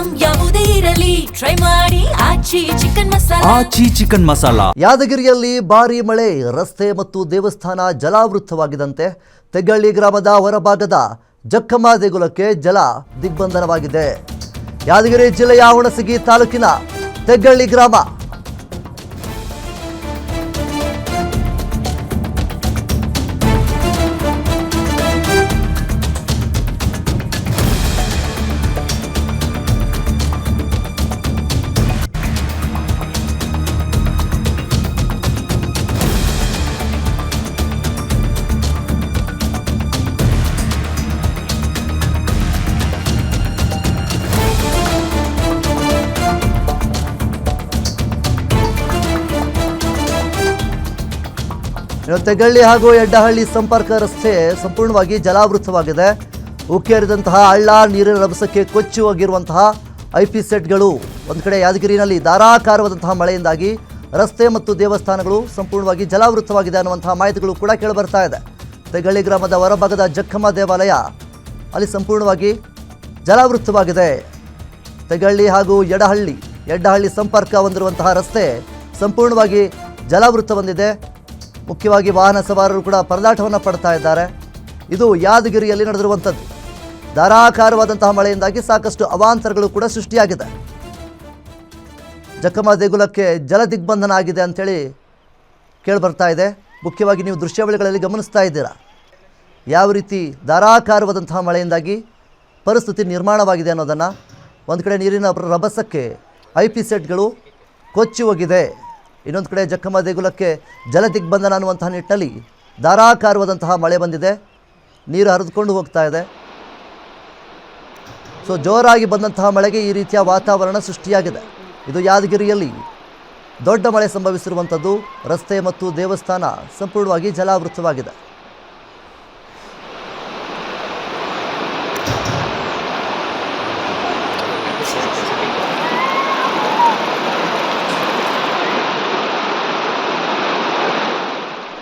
Item ಯಾವುದೇ ಇರಲಿ try ಮಾಡಿ ಆಚಿ ಚಿಕನ್ ಮಸಾಲಾ. ಯಾದಗಿರಿಯಲ್ಲಿ ಭಾರೀ ಮಳೆ, ರಸ್ತೆ ಮತ್ತು ದೇವಸ್ಥಾನ ಜಲಾವೃತವಾಗಿದಂತೆ ತೆಗ್ಗಳ್ಳಿ ಗ್ರಾಮದ ಹೊರಭಾಗದ ಜಕ್ಕಮ್ಮ ದೇಗುಲಕ್ಕೆ ಜಲ ದಿಗ್ಬಂಧನವಾಗಿದೆ. ಯಾದಗಿರಿ ಜಿಲ್ಲೆಯ ಹುಣಸಗಿ ತಾಲೂಕಿನ ತೆಗ್ಗಳ್ಳಿ ಗ್ರಾಮ. ತೆಗ್ಗಳ್ಳಿ ಹಾಗೂ ಯಡ್ಡಹಳ್ಳಿ ಸಂಪರ್ಕ ರಸ್ತೆ ಸಂಪೂರ್ಣವಾಗಿ ಜಲಾವೃತವಾಗಿದೆ. ಉಕ್ಕೇರಿದಂತಹ ಹಳ್ಳ, ನೀರಿನ ರಭಸಕ್ಕೆ ಕೊಚ್ಚಿ ಹೋಗಿರುವಂತಹ IP ಸೆಟ್ಗಳು. ಒಂದು ಕಡೆ ಯಾದಗಿರಿನಲ್ಲಿ ಧಾರಾಕಾರವಾದಂತಹ ಮಳೆಯಿಂದಾಗಿ ರಸ್ತೆ ಮತ್ತು ದೇವಸ್ಥಾನಗಳು ಸಂಪೂರ್ಣವಾಗಿ ಜಲಾವೃತವಾಗಿದೆ ಅನ್ನುವಂತಹ ಮಾಹಿತಿಗಳು ಕೂಡ ಕೇಳಿಬರ್ತಾ ಇದೆ. ತೆಗ್ಗಳ್ಳಿ ಗ್ರಾಮದ ಹೊರಭಾಗದ ಜಕ್ಕಮ್ಮ ದೇವಾಲಯ ಅಲ್ಲಿ ಸಂಪೂರ್ಣವಾಗಿ ಜಲಾವೃತವಾಗಿದೆ. ತೆಗ್ಗಳ್ಳಿ ಹಾಗೂ ಯಡ್ಡಹಳ್ಳಿ ಸಂಪರ್ಕ ಹೊಂದಿರುವಂತಹ ರಸ್ತೆ ಸಂಪೂರ್ಣವಾಗಿ ಜಲಾವೃತ ಹೊಂದಿದೆ. ಮುಖ್ಯವಾಗಿ ವಾಹನ ಸವಾರರು ಕೂಡ ಪರದಾಟವನ್ನು ಪಡ್ತಾ ಇದ್ದಾರೆ. ಇದು ಯಾದಗಿರಿಯಲ್ಲಿ ನಡೆದಿರುವಂಥದ್ದು. ಧಾರಾಕಾರವಾದಂತಹ ಮಳೆಯಿಂದಾಗಿ ಸಾಕಷ್ಟು ಅವಾಂತರಗಳು ಕೂಡ ಸೃಷ್ಟಿಯಾಗಿದೆ. ಜಕ್ಕಮ್ಮ ದೇಗುಲಕ್ಕೆ ಜಲ ದಿಗ್ಬಂಧನ ಆಗಿದೆ ಅಂಥೇಳಿ ಕೇಳಿಬರ್ತಾ ಇದೆ. ಮುಖ್ಯವಾಗಿ ನೀವು ದೃಶ್ಯಾವಳಿಗಳಲ್ಲಿ ಗಮನಿಸ್ತಾ ಇದ್ದೀರಾ ಯಾವ ರೀತಿ ಧಾರಾಕಾರವಾದಂತಹ ಮಳೆಯಿಂದಾಗಿ ಪರಿಸ್ಥಿತಿ ನಿರ್ಮಾಣವಾಗಿದೆ ಅನ್ನೋದನ್ನು. ಒಂದು ಕಡೆ ನೀರಿನ ರಭಸಕ್ಕೆ IP ಸೆಟ್ಗಳು ಕೊಚ್ಚಿ ಹೋಗಿದೆ. ಇನ್ನೊಂದು ಕಡೆ ಜಕ್ಕಮ್ಮ ದೇಗುಲಕ್ಕೆ ಜಲ ದಿಗ್ಬಂಧನ ಅನ್ನುವಂತಹ ನಿಟ್ಟಿನಲ್ಲಿ ಧಾರಾಕಾರವಾದಂತಹ ಮಳೆ ಬಂದಿದೆ. ನೀರು ಹರಿದುಕೊಂಡು ಹೋಗ್ತಾ ಇದೆ. ಸೊ ಜೋರಾಗಿ ಬಂದಂತಹ ಮಳೆಗೆ ಈ ರೀತಿಯ ವಾತಾವರಣ ಸೃಷ್ಟಿಯಾಗಿದೆ. ಇದು ಯಾದಗಿರಿಯಲ್ಲಿ ದೊಡ್ಡ ಮಳೆ ಸಂಭವಿಸಿರುವಂಥದ್ದು. ರಸ್ತೆ ಮತ್ತು ದೇವಸ್ಥಾನ ಸಂಪೂರ್ಣವಾಗಿ ಜಲಾವೃತವಾಗಿದೆ.